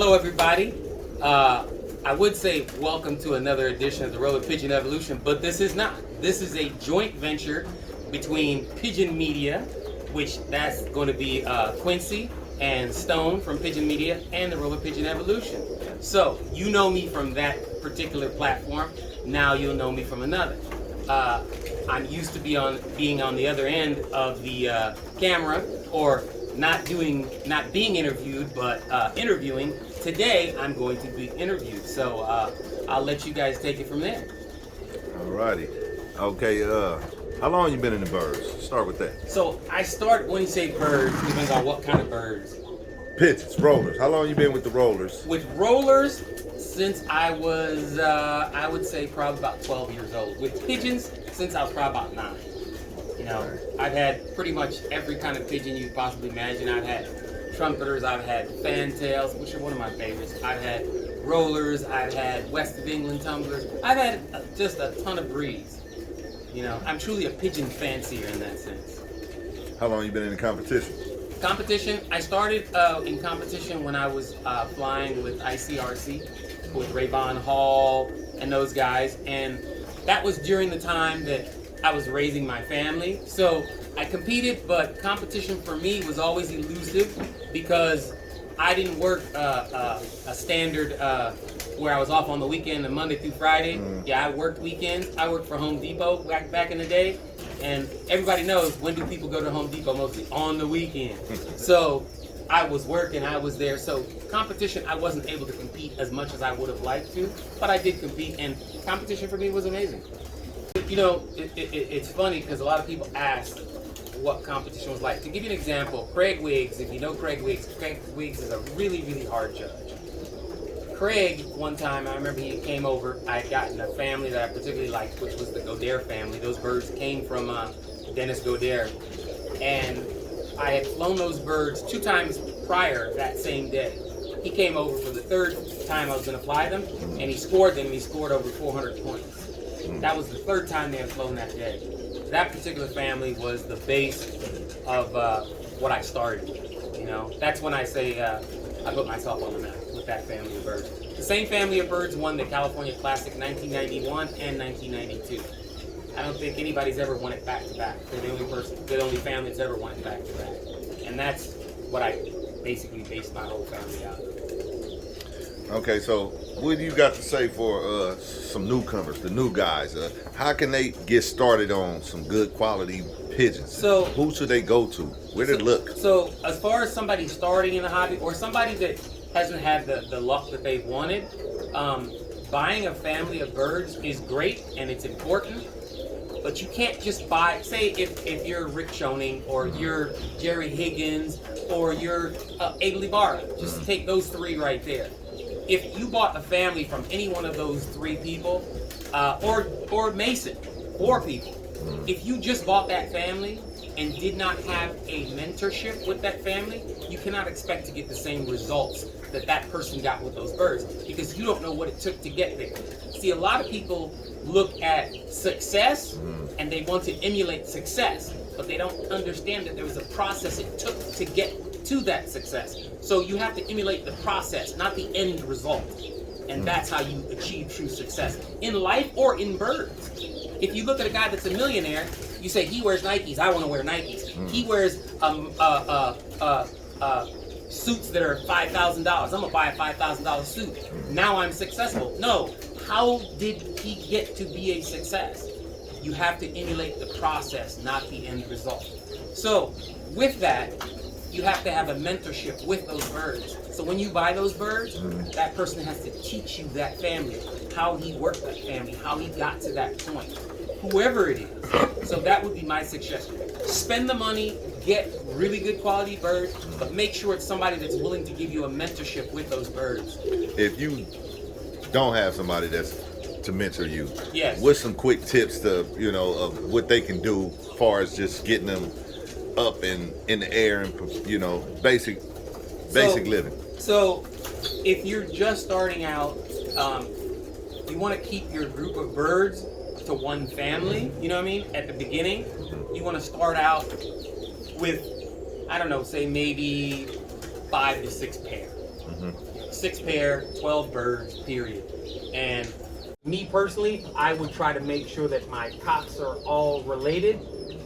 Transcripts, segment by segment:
Hello, everybody. I would say welcome to another edition of the Roller Pigeon Evolution, but this is not. This is a joint venture between Pigeon Media, which that's going to be Quincy and Stone from Pigeon Media, and the Roller Pigeon Evolution. So you know me from that particular platform. Now you'll know me from another. I'm used to being on the other end of the camera, or not being interviewed, but interviewing. Today I'm going to be interviewed, so I'll let you guys take it from there. Alrighty. Okay, how long you been in the birds? Start with that. So I start, when you say birds, it depends on what kind of birds. Pigeons, rollers. How long you been with the rollers? With rollers, since I was, I would say probably about 12 years old. With pigeons, since I was probably about 9. You know, I've had pretty much every kind of pigeon you could possibly imagine. I've had trumpeters, I've had fantails, which are one of my favorites. I've had rollers, I've had West of England tumblers. I've had just a ton of breeds. You know, I'm truly a pigeon fancier in that sense. How long you been in the competition? Competition, I started in competition when I was flying with ICRC, with Rayvon Hall and those guys, and that was during the time that I was raising my family. So I competed, but competition for me was always elusive because I didn't work a standard where I was off on the weekend and Monday through Friday. Yeah, I worked weekends. I worked for Home Depot back in the day. And everybody knows, when do people go to Home Depot? Mostly on the weekend. So I was working, I was there. So competition, I wasn't able to compete as much as I would have liked to, but I did compete, and competition for me was amazing. You know, it's funny because a lot of people ask what competition was like. To give you an example, Craig Wiggs, if you know Craig Wiggs is a really, really hard judge. Craig, one time, I remember he came over. I had gotten a family that I particularly liked, which was the Godere family. Those birds came from Dennis Godere. And I had flown those birds 2 times prior that same day. He came over for the 3rd time I was going to fly them, and he scored them. He scored over 400 points. That was the 3rd time they had flown that day. That particular family was the base of what I started with. You know, that's when I say I put myself on the map with that family of birds. The same family of birds won the California Classic 1991 and 1992. I don't think anybody's ever won it back to back. They're the only family that's ever won it back to back. And that's what I basically based my whole family out of. Okay, so what do you got to say for some newcomers, the new guys? How can they get started on some good quality pigeons? So who should they go to? Where did it look? So as far as somebody starting in the hobby, or somebody that hasn't had the luck that they've wanted, buying a family of birds is great and it's important, but you can't just buy, say if you're Rick Schoening or you're Jerry Higgins or you're Ailey Barr, just take those 3 right there. If you bought a family from any one of those 3 people, or Mason, 4 people, if you just bought that family and did not have a mentorship with that family, you cannot expect to get the same results that person got with those birds, because you don't know what it took to get there. See, a lot of people look at success and they want to emulate success, but they don't understand that there was a process it took to get to that success. So you have to emulate the process, not the end result. And that's how you achieve true success in life or in birds. If you look at a guy that's a millionaire, you say he wears Nikes, I want to wear Nikes. He wears suits that are $5,000. I'm gonna buy a $5,000 suit. Now I'm successful. No, how did he get to be a success? You have to emulate the process, not the end result. So with that, you have to have a mentorship with those birds. So when you buy those birds, that person has to teach you that family, how he worked that family, how he got to that point, whoever it is. So that would be my suggestion. Spend the money, get really good quality birds, but make sure it's somebody that's willing to give you a mentorship with those birds. If you don't have somebody that's to mentor you, yes, what's some quick tips to, of what they can do as far as just getting them up and in the air and, basic living? So if you're just starting out, you want to keep your group of birds to one family, you know what I mean? At the beginning, you want to start out with, I don't know, say maybe 5 to 6 pair. 6 pair, 12 birds, period. And me personally, I would try to make sure that my cocks are all related.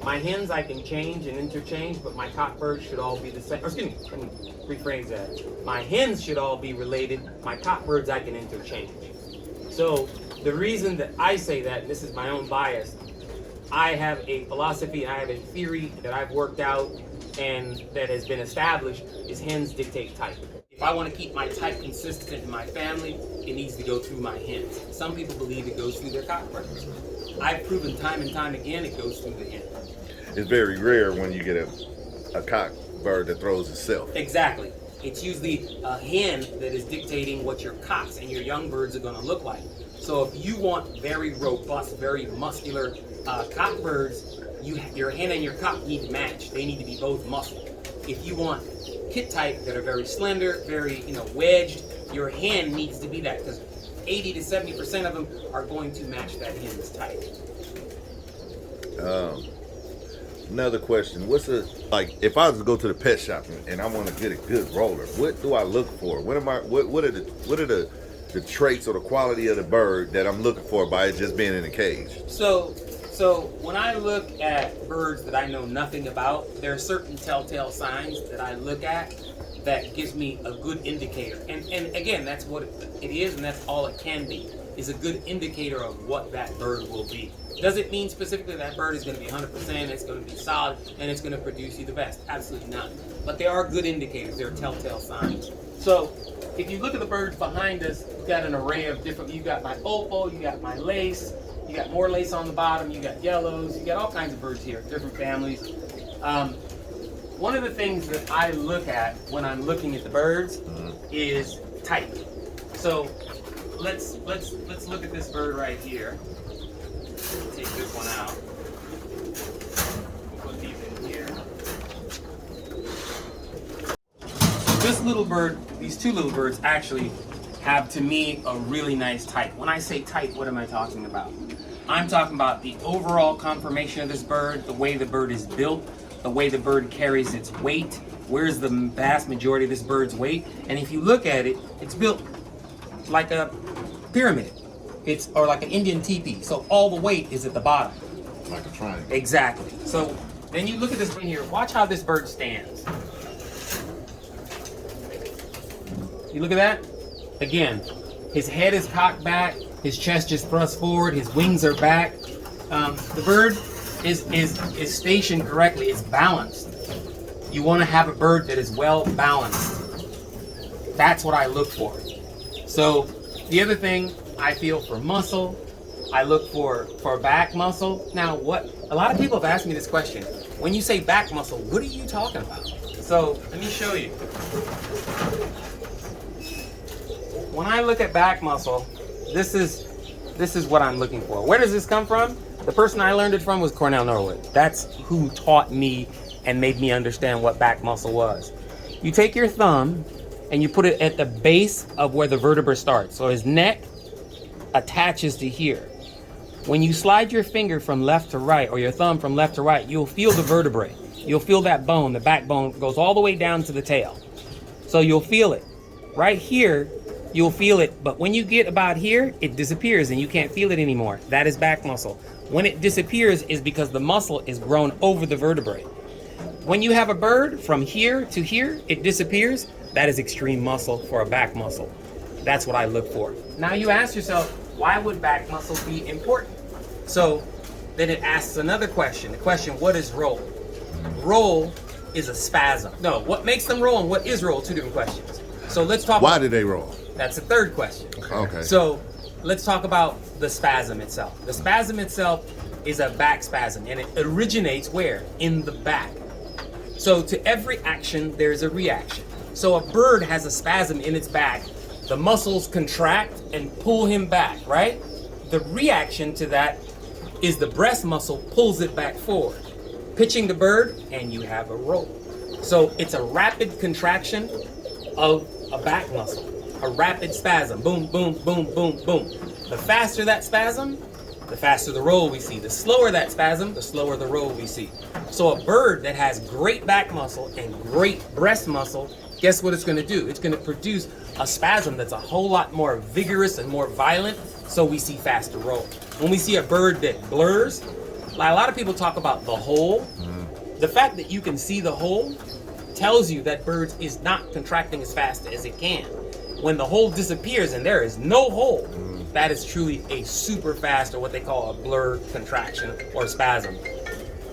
My hens I can change and interchange, but my cock birds should all be the same. Or excuse me, let me rephrase that. My hens should all be related. My cock birds I can interchange. So the reason that I say that, and this is my own bias, I have a philosophy, I have a theory that I've worked out and that has been established, is hens dictate type. If I want to keep my type consistent in my family, it needs to go through my hens. Some people believe it goes through their cock birds. I've proven time and time again it goes through the hen. It's very rare when you get a cock bird that throws itself. Exactly. It's usually a hen that is dictating what your cocks and your young birds are going to look like. So if you want very robust, very muscular cock birds, your hen and your cock need to match. They need to be both muscle. If you want kit type that are very slender, very wedged, your hen needs to be that, because 80 to 70% of them are going to match that hen's type. Another question: if I was to go to the pet shop and I want to get a good roller, what do I look for? What are the traits or the quality of the bird that I'm looking for by it just being in a cage? So when I look at birds that I know nothing about, there are certain telltale signs that I look at that gives me a good indicator. And again, that's what it is, and that's all it can be, is a good indicator of what that bird will be. Does it mean specifically that bird is going to be 100%, it's going to be solid, and it's going to produce you the best? Absolutely not. But they are good indicators. They're telltale signs. So if you look at the birds behind us, you've got an array of different, you got my opal, you got my lace, you got more lace on the bottom, you got yellows, you got all kinds of birds here, different families. One of the things that I look at when I'm looking at the birds is type. So let's look at this bird right here. Take this one out. We'll put these in here. This little bird, these two little birds actually have, to me, a really nice type. When I say type, what am I talking about? I'm talking about the overall conformation of this bird, the way the bird is built, the way the bird carries its weight, where's the vast majority of this bird's weight. And if you look at it, it's built like a pyramid. Or like an Indian teepee. So all the weight is at the bottom. Like a triangle. Exactly. So then you look at this thing here. Watch how this bird stands. You look at that? Again, his head is cocked back. His chest just thrust forward. His wings are back. The bird is stationed correctly. It's balanced. You want to have a bird that is well balanced. That's what I look for. So the other thing, I feel for muscle, I look for back muscle. Now, a lot of people have asked me this question. When you say back muscle, what are you talking about? So let me show you. When I look at back muscle, this is what I'm looking for. Where does this come from? The person I learned it from was Cornell Norwood. That's who taught me and made me understand what back muscle was. You take your thumb and you put it at the base of where the vertebra starts. So his neck attaches to here. When you slide your finger from left to right, or your thumb from left to right, you'll feel the vertebrae. You'll feel that bone, the backbone goes all the way down to the tail. So you'll feel it. Right here, you'll feel it, but when you get about here, it disappears and you can't feel it anymore. That is back muscle. When it disappears is because the muscle is grown over the vertebrae. When you have a bird from here to here, it disappears. That is extreme muscle for a back muscle. That's what I look for. Now you ask yourself, why would back muscle be important? So then it asks another question. The question, what is roll? Roll is a spasm. No, what makes them roll and what is roll? Two different questions. So let's talk Why do they roll? That's the third question. Okay. So let's talk about the spasm itself. The spasm itself is a back spasm, and it originates where? In the back. So to every action, there's a reaction. So a bird has a spasm in its back. The muscles contract and pull him back, right? The reaction to that is the breast muscle pulls it back forward, pitching the bird, and you have a roll. So it's a rapid contraction of a back muscle, a rapid spasm. Boom, boom, boom, boom, boom. The faster that spasm, the faster the roll we see. The slower that spasm, the slower the roll we see. So a bird that has great back muscle and great breast muscle guess what it's going to do? It's going to produce a spasm that's a whole lot more vigorous and more violent, so we see faster roll. When we see a bird that blurs, like a lot of people talk about the hole. The fact that you can see the hole tells you that bird is not contracting as fast as it can. When the hole disappears and there is no hole, that is truly a super fast, or what they call a blur contraction or spasm.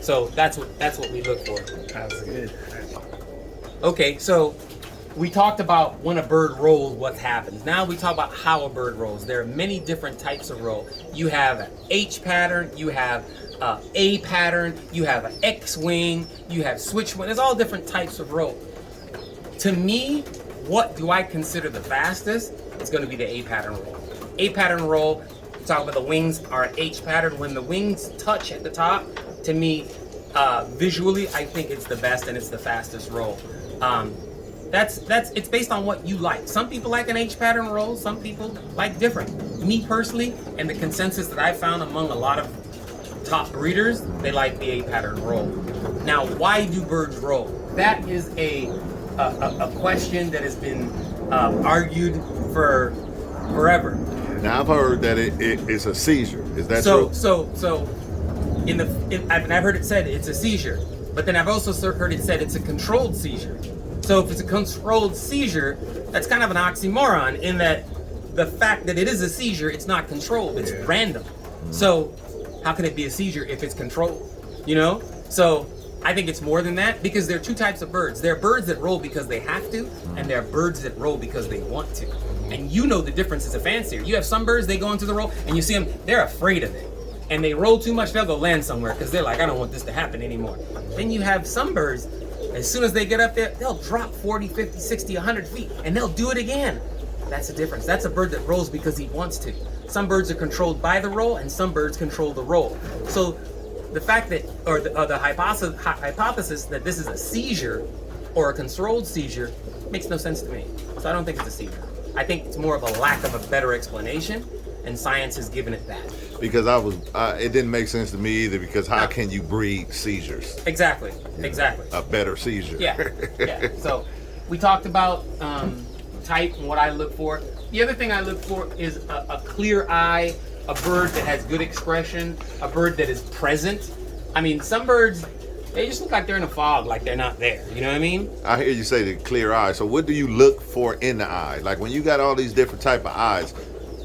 So that's what we look for. That's good. Okay, so we talked about when a bird rolls, what happens. Now we talk about how a bird rolls. There are many different types of roll. You have an H pattern, you have A pattern, you have an X wing, you have switch wing. There's all different types of roll. To me, what do I consider the fastest? It's going to be the A pattern roll. A pattern roll, we talk about the wings are H pattern. When the wings touch at the top, to me, visually, I think it's the best and it's the fastest roll. It's based on what you like. Some people like an H pattern roll, some people like different. Me personally, and the consensus that I found among a lot of top breeders, they like the A pattern roll. Now, why do birds roll? That is a question that has been argued for forever. Now I've heard that it's a seizure. Is that So true? I've heard it said it's a seizure, but then I've also heard it said it's a controlled seizure. So if it's a controlled seizure, that's kind of an oxymoron in that the fact that it is a seizure, it's not controlled, it's random. So how can it be a seizure if it's controlled? You know? So I think it's more than that, because there are two types of birds. There are birds that roll because they have to, and there are birds that roll because they want to. And you know the difference as a fancier. You have some birds, they go into the roll, and you see them, they're afraid of it. And they roll too much, they'll go land somewhere because they're like, I don't want this to happen anymore. Then you have some birds, as soon as they get up there, they'll drop 40, 50, 60, 100 feet, and they'll do it again. That's the difference. That's a bird that rolls because he wants to. Some birds are controlled by the roll, and some birds control the roll. So the fact that, or the hypothesis that this is a seizure or a controlled seizure makes no sense to me. So I don't think it's a seizure. I think it's more of a lack of a better explanation, and science has given it that. Because it didn't make sense to me either, because how can you breed seizures? Exactly. A better seizure. Yeah. So we talked about type and what I look for. The other thing I look for is a clear eye, a bird that has good expression, a bird that is present. I mean, some birds, they just look like they're in a fog, like they're not there. You know what I mean? I hear you say the clear eye. So what do you look for in the eye? Like when you got all these different type of eyes,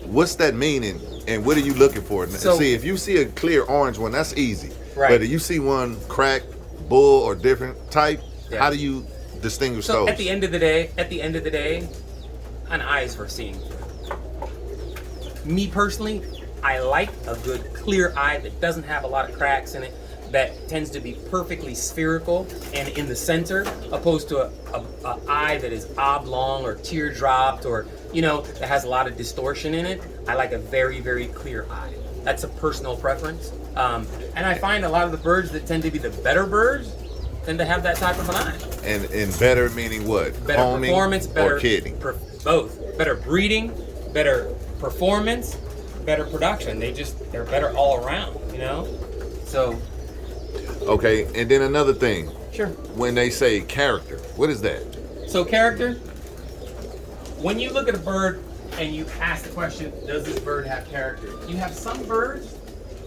what's that meaning? And what are you looking for? So, see, if you see a clear orange one, that's easy. Right. But if you see one cracked, bull, or different type, yeah. How do you distinguish so those? At the end of the day, an eye is for seeing. Me personally, I like a good clear eye that doesn't have a lot of cracks in it, that tends to be perfectly spherical and in the center, opposed to a eye that is oblong or teardropped, or that has a lot of distortion in it. I like a very, very clear eye. That's a personal preference. And I find a lot of the birds that tend to be the better birds tend to have that type of an eye. And better meaning what? Better Homing performance, better or kidding? Both. Better breeding, better performance, better production. They're better all around, So. Okay, and then another thing. Sure. When they say character, what is that? So character, when you look at a bird and you ask the question, does this bird have character? You have some birds,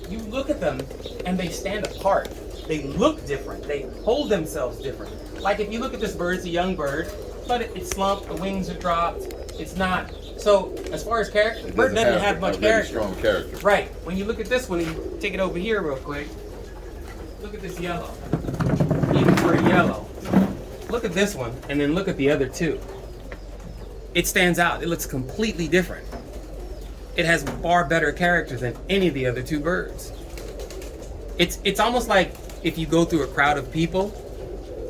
you look at them and they stand apart. They look different. They hold themselves different. Like if you look at this bird, it's a young bird, but it's slumped, the wings are dropped. It's not. So as far as character, the bird doesn't have much character. Strong character. Right. When you look at this one, you take it over here real quick. Look at this yellow. Even for a yellow. Look at this one, and then look at the other two. It stands out. It looks completely different. It has far better character than any of the other two birds. It's almost like if you go through a crowd of people,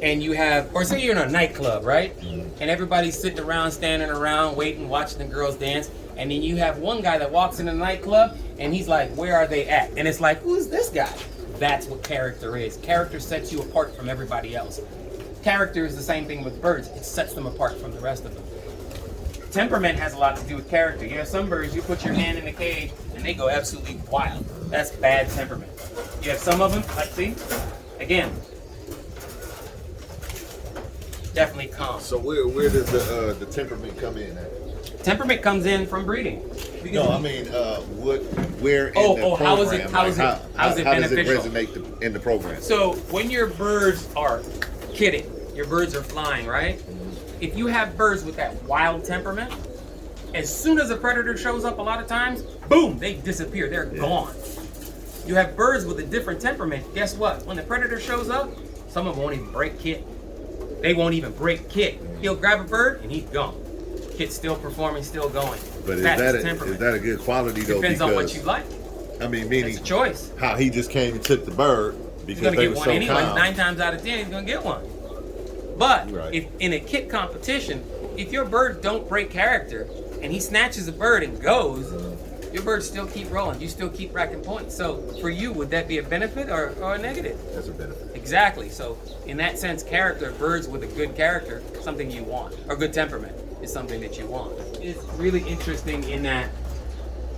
and you have, or say you're in a nightclub, right? And everybody's sitting around, standing around, waiting, watching the girls dance, and then you have one guy that walks in the nightclub, and he's like, where are they at? And it's like, who's this guy? That's what character is. Character sets you apart from everybody else. Character is the same thing with birds. It sets them apart from the rest of them. Temperament has a lot to do with character. You have some birds, you put your hand in the cage and they go absolutely wild. That's bad temperament. You have some of them, let's see. Again, definitely calm. So where does the temperament come in at? Temperament comes in from breeding. No, I mean, where in the program? How is it how does it beneficial? resonate in the program? So when your birds are kidding, your birds are flying, right? If you have birds with that wild temperament, as soon as a predator shows up, a lot of times, boom, they disappear. They're gone. You have birds with a different temperament. Guess what? When the predator shows up, some of them won't even break kit. They won't even break kit. He'll grab a bird and he's gone. Kit's still performing, still going. But is that a good quality though? Depends on what you like. I mean, meaning it's a choice. How he just came and took the bird because they were so anyway. calm. 9 times out of 10, he's gonna get one. But right. if in a kit competition, if your bird don't break character and he snatches a bird and goes, your birds still keep rolling. You still keep racking points. So for you, would that be a benefit or a negative? That's a benefit. Exactly. So in that sense, character, birds with a good character, something you want, or good temperament is something that you want. It's really interesting in that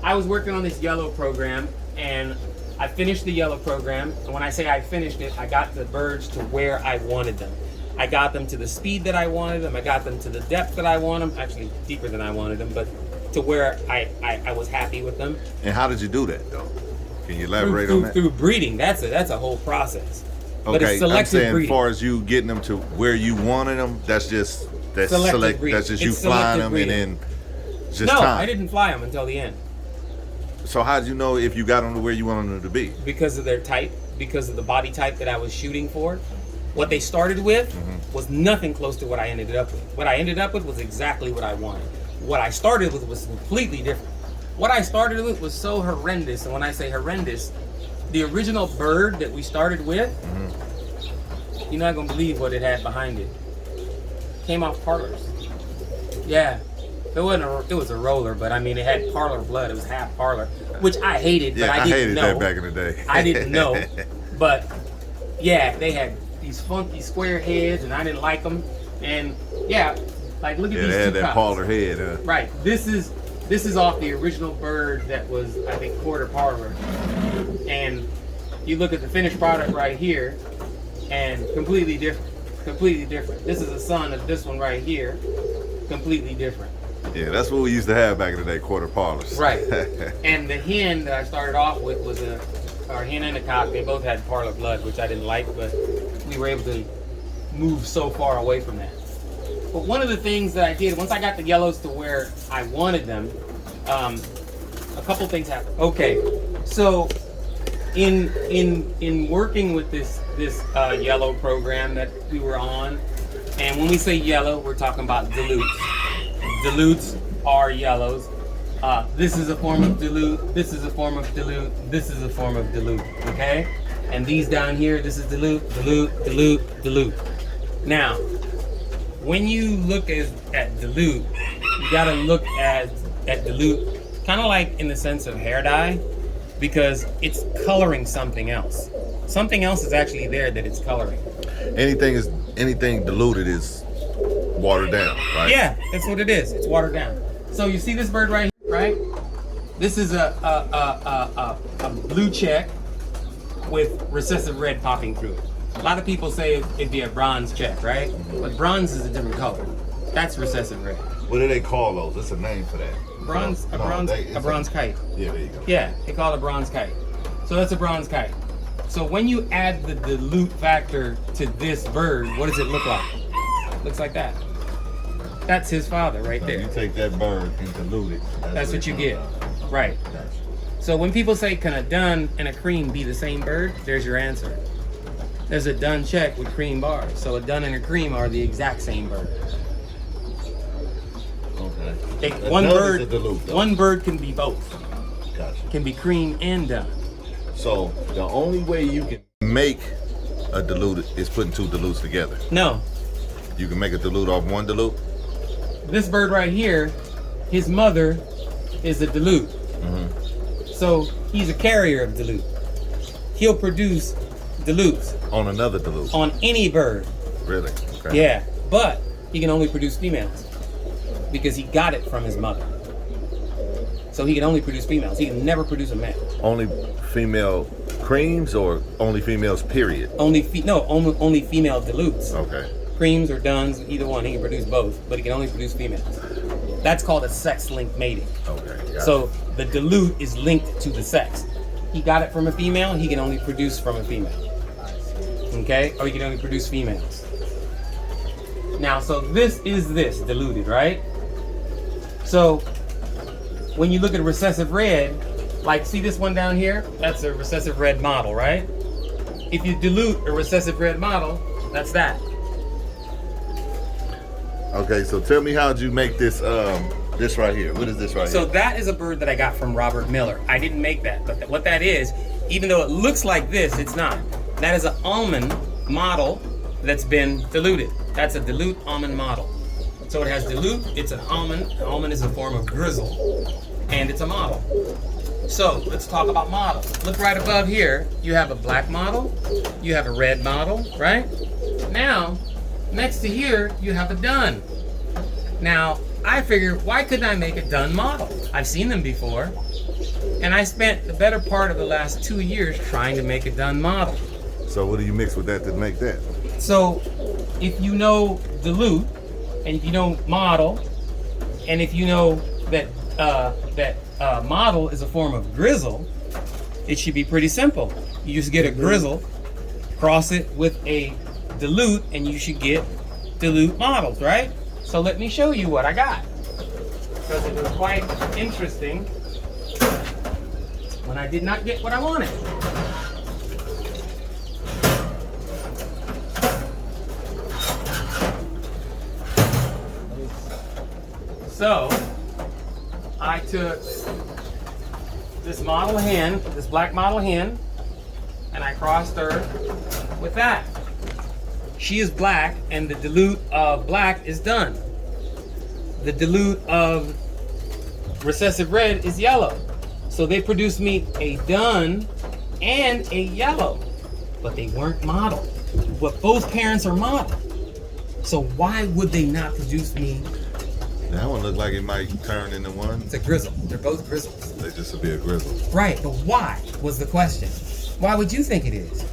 I was working on this yellow program and I finished the yellow program. And when I say I finished it, I got the birds to where I wanted them. I got them to the speed that I wanted them. I got them to the depth that I wanted them. Actually, deeper than I wanted them, but to where I was happy with them. And how did you do that, though? Can you elaborate on that? Through breeding. That's a whole process. Okay, but it's selective I'm saying breeding. as far as you getting them to where you wanted them, that's just Selective breeding. That's just It's you flying selective them breeding. and then just No, time. I didn't fly them until the end. So how did you know if you got them to where you wanted them to be? Because of their type, because of the body type that I was shooting for. What they started with was nothing close to what I ended up with. What I ended up with was exactly what I wanted. What I started with was completely different. What I started with was so horrendous, and when I say horrendous, the original bird that we started with, you're not gonna believe what it had behind it. Came off parlors. Yeah, it was a roller, but I mean it had parlor blood. It was half parlor, which I hated, but I didn't know. I hated that back in the day. I didn't know, but yeah, they had these funky square heads, and I didn't like them. And yeah, like look at these they had two that cops. parlor head, huh? Right. This is off the original bird that was, I think, quarter parlor. And you look at the finished product right here, and completely different. Completely different. This is a son of this one right here. Completely different. Yeah, that's what we used to have back in the day, quarter parlors. Right. And the hen that I started off with was our hen and a cock. They both had parlor blood, which I didn't like, but we were able to move so far away from that. But one of the things that I did, once I got the yellows to where I wanted them, a couple things happened. Okay, so in working with this yellow program that we were on, and when we say yellow, we're talking about dilutes. Dilutes are yellows. This is a form of dilute. This is a form of dilute. This is a form of dilute. Okay, and these down here, this is dilute, dilute, dilute, dilute. Now, when you look at dilute, you gotta look at dilute kind of like in the sense of hair dye, because it's coloring something else. Something else is actually there that it's coloring. Anything diluted is watered down, right? Yeah, that's what it is. It's watered down. So you see this bird right here, right? This is a blue check with recessive red popping through it. A lot of people say it'd be a bronze check, right? But bronze is a different color. That's recessive red. What do they call those? There's a name for that. A bronze kite. Yeah, there you go. Yeah, they call it a bronze kite. So that's a bronze kite. So when you add the dilute factor to this bird, what does it look like? Looks like that. That's his father right there. You take that bird and dilute it. That's what you get. Right. So when people say, can a dun and a cream be the same bird? There's your answer. There's a dun check with cream bars. So a dun and a cream are the exact same bird. Okay. One bird can be both. Gotcha. Can be cream and dun. So the only way you can make a dilute is putting two dilutes together. No. You can make a dilute off one dilute? This bird right here, his mother is a dilute. So he's a carrier of dilute. He'll produce dilutes. On another dilute? On any bird. Really? Okay. Yeah, but he can only produce females because he got it from his mother. So he can only produce females. He can never produce a male. Only female creams or only females, period? Only female dilutes. Okay. creams or duns, either one. He can produce both, but he can only produce females. That's called a sex-linked mating. Okay. So the dilute is linked to the sex. He got it from a female, he can only produce from a female. Okay? Or he can only produce females. Now, so this is diluted, right? So when you look at a recessive red, like see this one down here? That's a recessive red model, right? If you dilute a recessive red model, that's that. Okay, so tell me, how'd you make this this right here? What is this right So here? that is a bird that I got from Robert Miller. I didn't make that, but what that is, even though it looks like this, it's not. That is an almond model that's been diluted. That's a dilute almond model. So it has dilute, it's an almond. Almond is a form of grizzle, and it's a model. So let's talk about models. Look right above here. You have a black model, you have a red model, right? Now, next to here, you have a dun. Now, I figured, why couldn't I make a dun model? I've seen them before, and I spent the better part of the last 2 years trying to make a dun model. So what do you mix with that to make that? So, if you know dilute, and if you know model, and if you know that model is a form of grizzle, it should be pretty simple. You just get a grizzle, cross it with a dilute, and you should get dilute models, right? So let me show you what I got, because it was quite interesting when I did not get what I wanted. So I took this model hen, this black model hen, and I crossed her with that. She is black, and the dilute of black is done. The dilute of recessive red is yellow. So they produced me a dun and a yellow, but they weren't modeled. But both parents are modeled. So why would they not produce me? That one looked like it might turn into one. It's a grizzle. They're both grizzles. They just would be a grizzle. Right, but why was the question? Why would you think it is?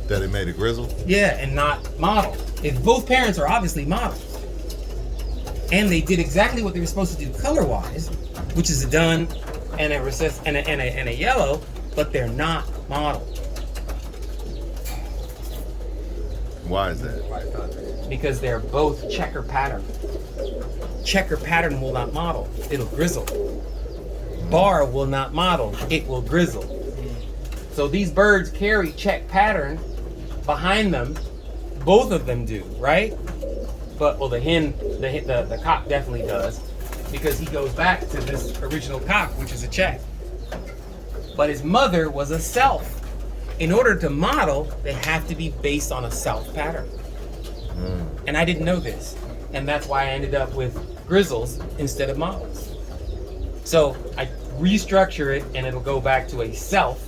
That it made a grizzle? Yeah, and not model. If both parents are obviously modeled, and they did exactly what they were supposed to do color-wise, which is a dun and a recess and a yellow, but they're not modeled. Why is that? Because they're both checker pattern. Checker pattern will not model, it'll grizzle. Bar will not model, it will grizzle. So these birds carry check pattern behind them. Both of them do, right? But well, the cock definitely does, because he goes back to this original cock, which is a check. But his mother was a self. In order to model, they have to be based on a self pattern. And I didn't know this, and that's why I ended up with grizzles instead of models. So I restructure it, and it'll go back to a self.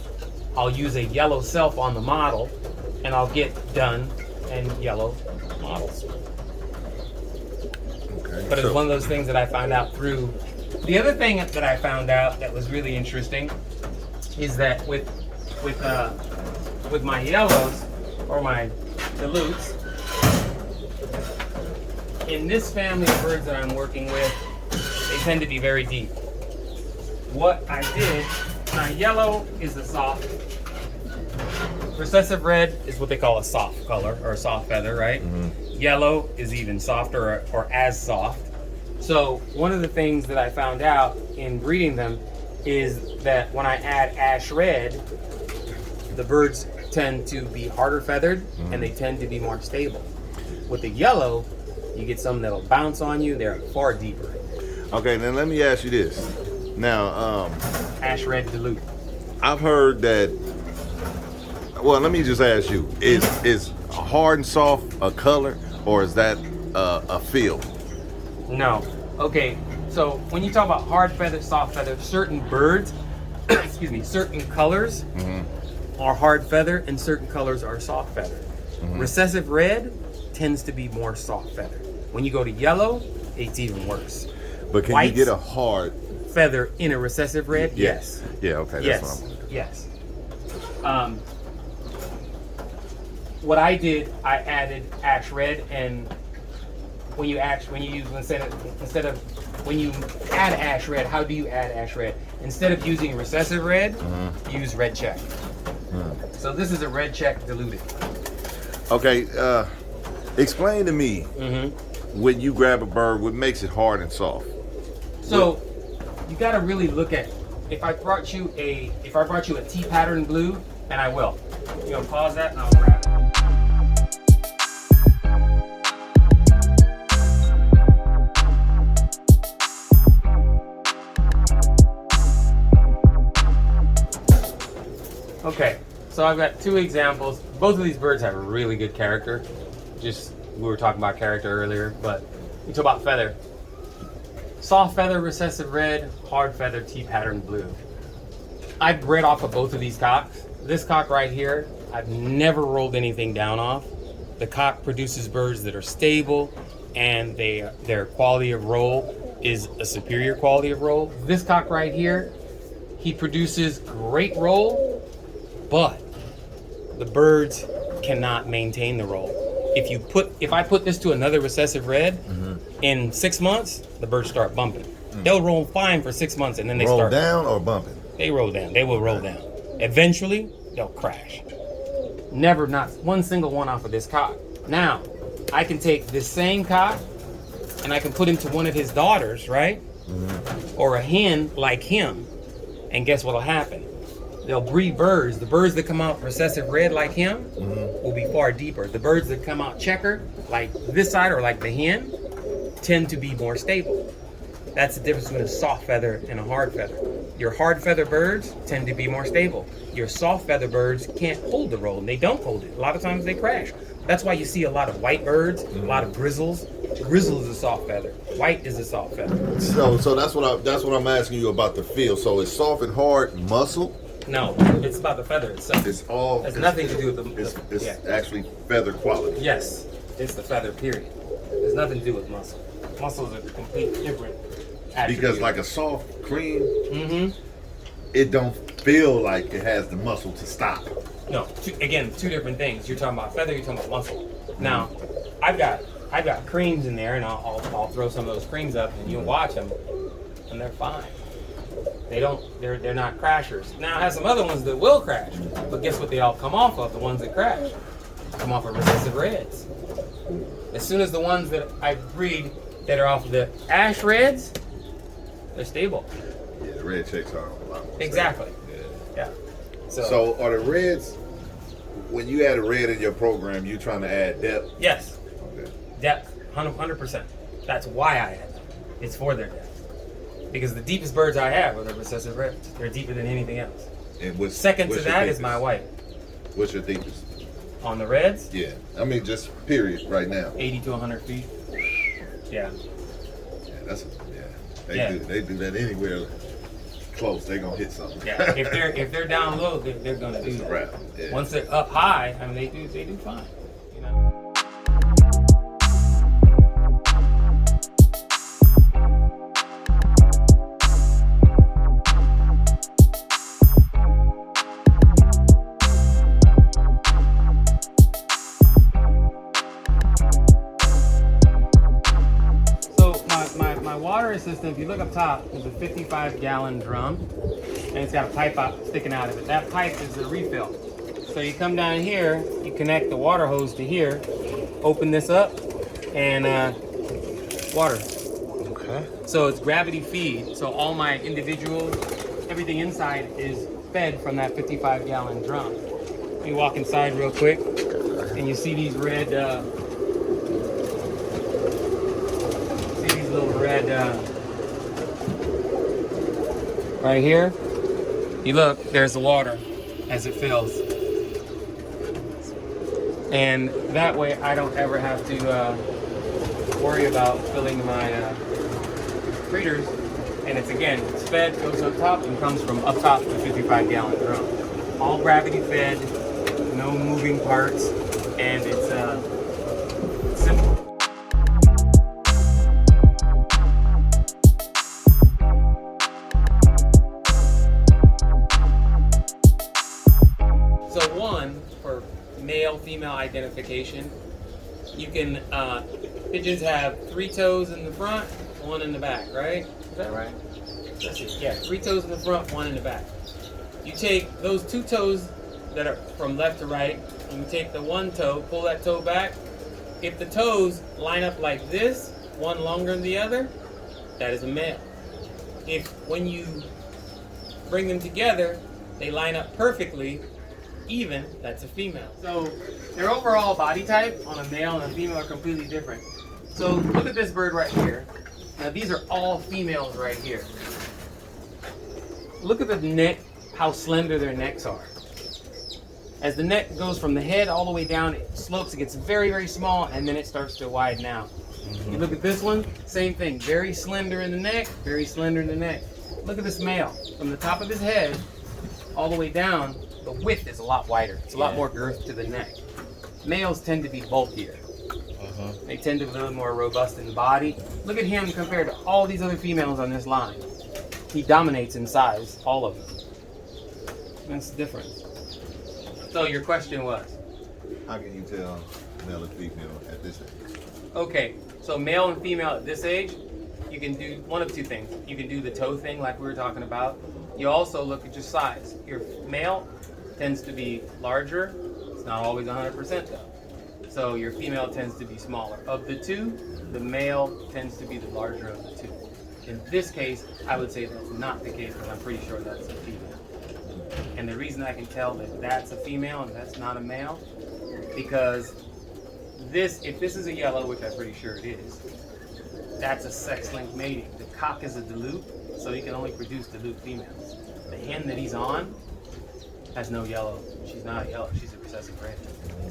I'll use a yellow self on the model, and I'll get dun and yellow models. Okay. But it's one of those things that I found out through. The other thing that I found out that was really interesting is that with my yellows or my dilutes, in this family of birds that I'm working with, they tend to be very deep. What I did, my yellow is a soft. Recessive red is what they call a soft color or a soft feather, right? Yellow is even softer or as soft. So one of the things that I found out in breeding them is that when I add ash red, the birds tend to be harder feathered and they tend to be more stable. With the yellow, you get some that'll bounce on you. They're far deeper. Okay, then let me ask you this. Now, Ash red dilute. I've heard that. Well, let me just ask you: is hard and soft a color, or is that a feel? No. Okay. So when you talk about hard feather, soft feather, certain birds, excuse me, certain colors are hard feather, and certain colors are soft feather. Recessive red tends to be more soft feather. When you go to yellow, it's even worse. But can you get a hard feather in a recessive red? Yes. Yeah. Okay. Yes. That's what I'm wondering. Yes. What I did, I added ash red and when you add ash red, how do you add ash red? Instead of using recessive red, use red check. So this is a red check diluted. Okay, explain to me when you grab a bird, what makes it hard and soft? So you got to really look at. If I brought you a T pattern blue, and I will, pause that and I'll grab it. Okay, so I've got two examples. Both of these birds have a really good character. We were talking about character earlier, but we talk about feather. Soft feather, recessive red, hard feather, T-pattern blue. I've bred off of both of these cocks. This cock right here, I've never rolled anything down off. The cock produces birds that are stable, and their quality of roll is a superior quality of roll. This cock right here, he produces great roll, but the birds cannot maintain the roll. If I put this to another recessive red, in 6 months, the birds start bumping. They'll roll fine for 6 months, and then they roll start down or bumping. They roll down. They will roll down. Eventually, they'll crash. Never, not one single one off of this cock. Now, I can take this same cock, and I can put him to one of his daughters, right? Or a hen like him, and guess what'll happen? They'll breed birds. The birds that come out recessive red like him will be far deeper. The birds that come out checker, like this side or like the hen, tend to be more stable. That's the difference between a soft feather and a hard feather. Your hard feather birds tend to be more stable. Your soft feather birds can't hold the roll, and they don't hold it. A lot of times they crash. That's why you see a lot of white birds, a lot of grizzles. Grizzle is a soft feather. White is a soft feather. So that's what I'm asking you about the feel. So it's soft and hard muscle. No, it's about the feather itself. It's all. Has nothing to do with the. It's actually feather quality. Yes, it's the feather. Period. There's nothing to do with muscle. Muscle is a completely different attribute. Because like a soft cream, it don't feel like it has the muscle to stop. No, two different things. You're talking about feather. You're talking about muscle. Now, I've got creams in there, and I'll throw some of those creams up, and you'll watch them, and they're fine. They're not crashers. Now I have some other ones that will crash, but guess what they all come off of? The ones that crash come off of recessive reds. As soon as the ones that I breed that are off of the ash reds, they're stable. Yeah, the red checks are a lot more exactly. Yeah. So are the reds, when you add a red in your program, you trying to add depth? Yes. Okay. Depth, 100%. That's why I add them. It's for their depth. Because the deepest birds I have are the recessive reds. They're deeper than anything else. And second to that is my white. What's your deepest? On the reds? Yeah. I mean, just period right now. 80 to 100 feet. Yeah. Yeah, they do that anywhere close. They gonna hit something. Yeah. If they're down low, they're gonna do that. Wrap. Yeah. Once they're up high, I mean they do fine. You know. Water system, if you look up top, there's a 55-gallon drum, and it's got a pipe sticking out of it. That pipe is the refill. So you come down here, you connect the water hose to here, open this up, and water. Okay. So it's gravity feed. So all my everything inside is fed from that 55-gallon drum. You walk inside real quick, and you see these red. Right here, you look, there's the water as it fills. And that way I don't ever have to worry about filling my breeders. And it's fed, goes up top, and comes from up top the 55-gallon drum. All gravity fed, no moving parts, and it's simple. For male-female identification, you can Pigeons have 3 toes in the front, 1 in the back, right? Is that right? That's it. Yeah, 3 toes in the front, 1 in the back. You take those 2 toes that are from left to right, and you take the 1 toe, pull that toe back. If the toes line up like this, one longer than the other, that is a male. If when you bring them together, they line up perfectly even, that's a female. So their overall body type on a male and a female are completely different. So look at this bird right here. Now these are all females right here. Look at the neck, how slender their necks are. As the neck goes from the head all the way down, it slopes, it gets very, very small, and then it starts to widen out. You look at this one, same thing, very slender in the neck, very slender in the neck. Look at this male, from the top of his head all the way down, the width is a lot wider. It's a lot more girth to the neck. Males tend to be bulkier. They tend to be a little more robust in the body. Look at him compared to all these other females on this line. He dominates in size, all of them. That's the difference. So your question was? How can you tell male and female at this age? Okay, so male and female at this age, you can do one of 2 things. You can do the toe thing like we were talking about. You also look at your size. Your male tends to be larger. It's not always 100% though. So your female tends to be smaller. Of the 2, the male tends to be the larger of the 2. In this case, I would say that's not the case, because I'm pretty sure that's a female. And the reason I can tell that that's a female and that's not a male, because if this is a yellow, which I'm pretty sure it is, that's a sex-linked mating. The cock is a dilute, so he can only produce dilute females. The hen that he's on has no yellow. She's not a yellow, she's a recessive red.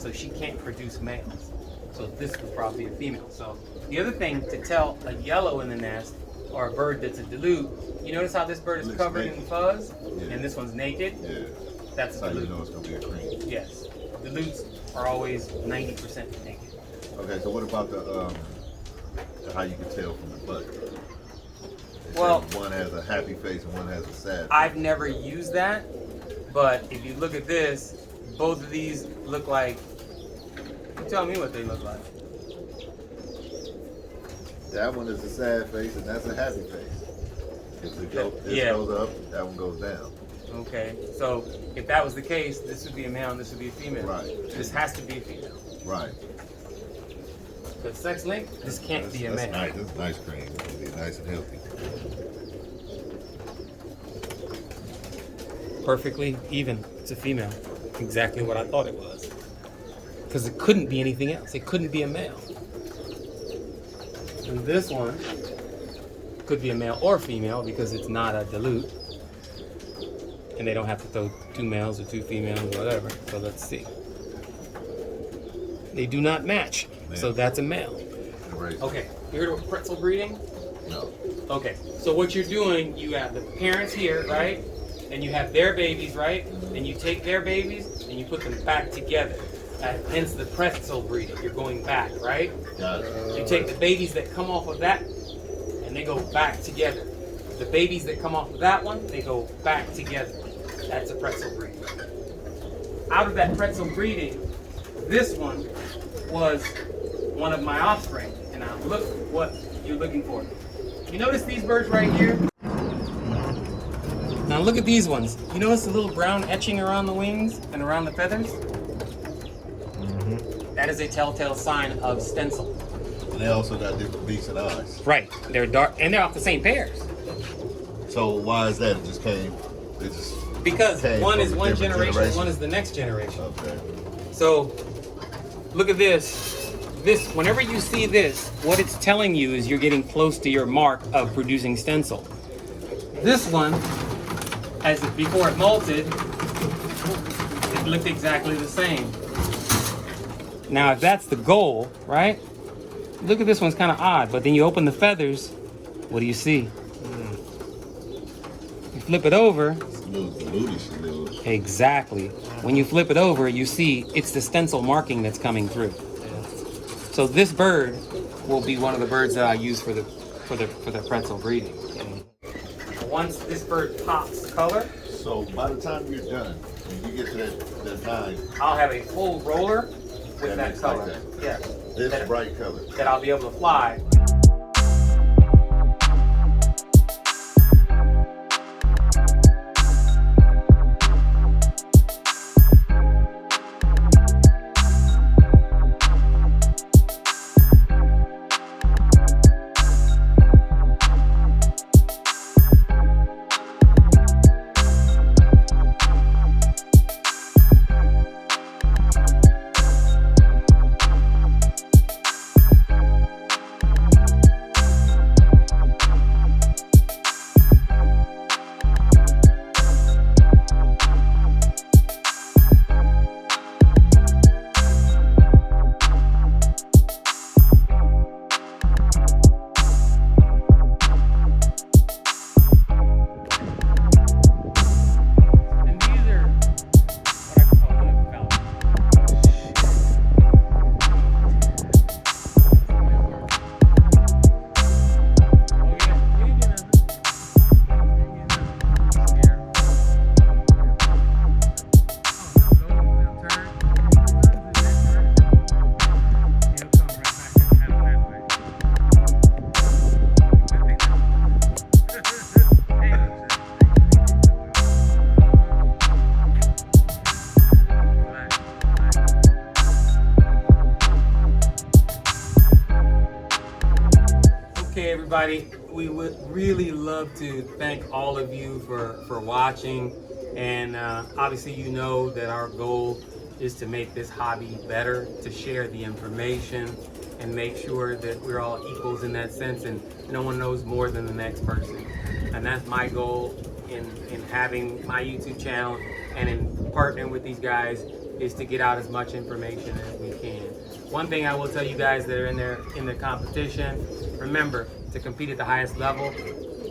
So she can't produce males. So this was probably a female. So the other thing to tell a yellow in the nest, or a bird that's a dilute, you notice how this bird is covered in fuzz, and this one's naked? Yeah. That's a dilute. You know it's going to be a cream. Yes. Dilutes are always 90% naked. Okay, so what about the how you can tell from the butt? Well, one has a happy face and one has a sad face. I've never used that, but if you look at this, both of these look like, you tell me what they look like. That one is a sad face and that's a happy face. If this goes up, that one goes down. Okay, so if that was the case, this would be a male and this would be a female. Right. This has to be a female. Right. But sex link, this can't be a male. Nice. That's nice cream. It'll be nice and healthy. Perfectly even. It's a female. Exactly what I thought it was. Because it couldn't be anything else. It couldn't be a male. And this one could be a male or female because it's not a dilute. And they don't have to throw 2 males or 2 females or whatever. So let's see. They do not match. So that's a male. Okay, you heard of pretzel breeding? No. Okay, so what you're doing, you have the parents here, right? And you have their babies, right? And you take their babies and you put them back together. Hence the pretzel breeding. You're going back, right? You take the babies that come off of that and they go back together. The babies that come off of that one, they go back together. That's a pretzel breeding. Out of that pretzel breeding, this one was one of my offspring. And now look what you're looking for. You notice these birds right here? Now look at these ones. You notice the little brown etching around the wings and around the feathers? That is a telltale sign of stencil. And they also got different beaks and eyes. Right. They're dark and they're off the same pairs. So why is that? It just came. It just because came one is one generation, one is the next generation. Okay. So look at this. This, whenever you see this, what it's telling you is you're getting close to your mark of producing stencil. This one, as before it molted, it looked exactly the same. Now, if that's the goal, right? Look at this one's kind of odd, but then you open the feathers, what do you see? You flip it over. Exactly. When you flip it over, you see it's the stencil marking that's coming through. So this bird will be one of the birds that I use for the pretzel breeding. Once this bird pops color, so by the time you're done, when you get to that time, I'll have a full roller with that looks color. like that. Yeah. This bright color. That I'll be able to fly. Okay, everybody, we would really love to thank all of you for watching, and obviously you know that our goal is to make this hobby better, to share the information and make sure that we're all equals in that sense, and no one knows more than the next person. And that's my goal in having my YouTube channel and in partnering with these guys, is to get out as much information as we can. One thing I will tell you guys that are in the competition, remember, to compete at the highest level,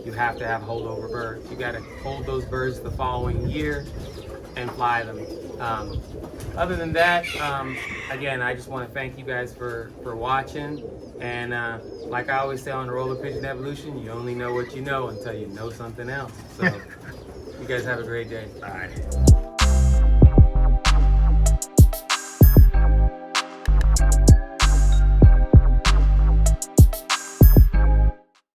you have to have holdover birds. You got to hold those birds the following year and fly them. Other than that, again, I just want to thank you guys for watching. And like I always say on the Roller Pigeon Evolution, you only know what you know until you know something else. So you guys have a great day. Bye.